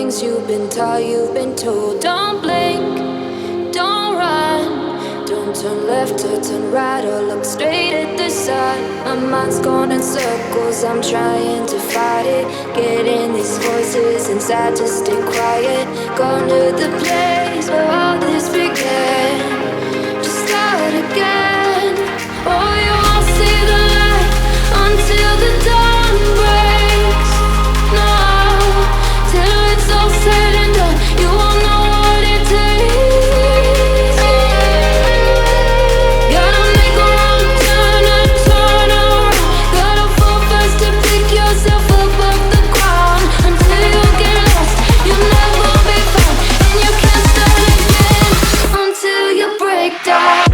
things you've been taught, you've been told. Don't blink, don't run, don't turn left or turn right or look straight at the sun. My mind's going in circles, I'm trying to fight it. Getting these voices inside to stay quiet. Gone to the place where all this began. Just start again. Oh, you won't see the light until the dawn breaks. No, till it's all said and done, you won't know what it takes. Gotta make a wrong turn and turn around. Gotta fall fast to pick yourself up off the ground. Until you get lost, you'll never be found. And you can't start again until you break down.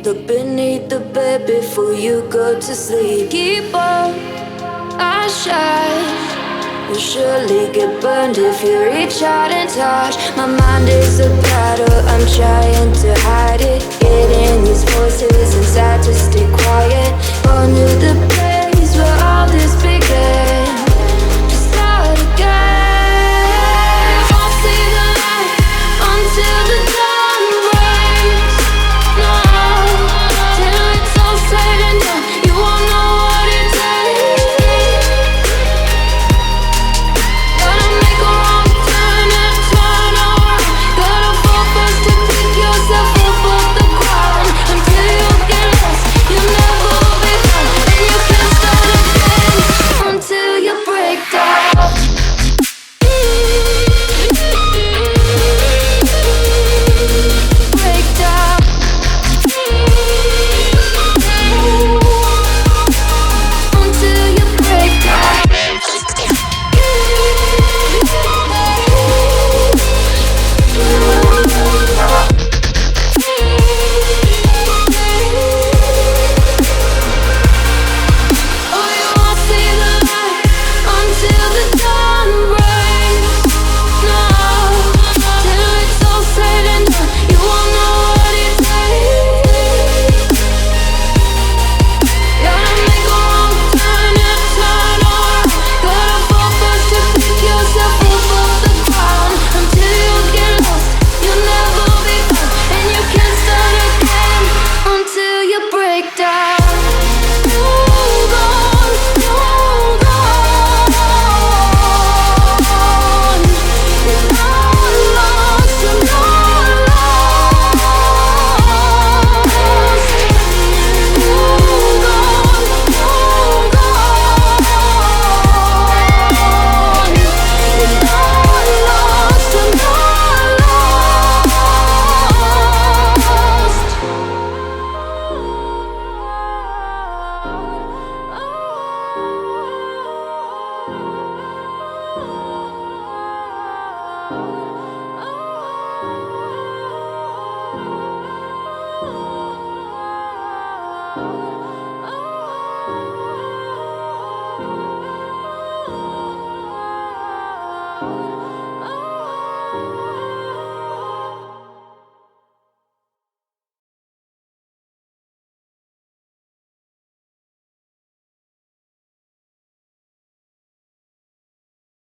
Look beneath the bed before you go to sleep. Keep on, I shine. You'll surely get burned if you reach out and touch. My mind is a battle, I'm trying to hide it. Getting these voices inside to stay quiet.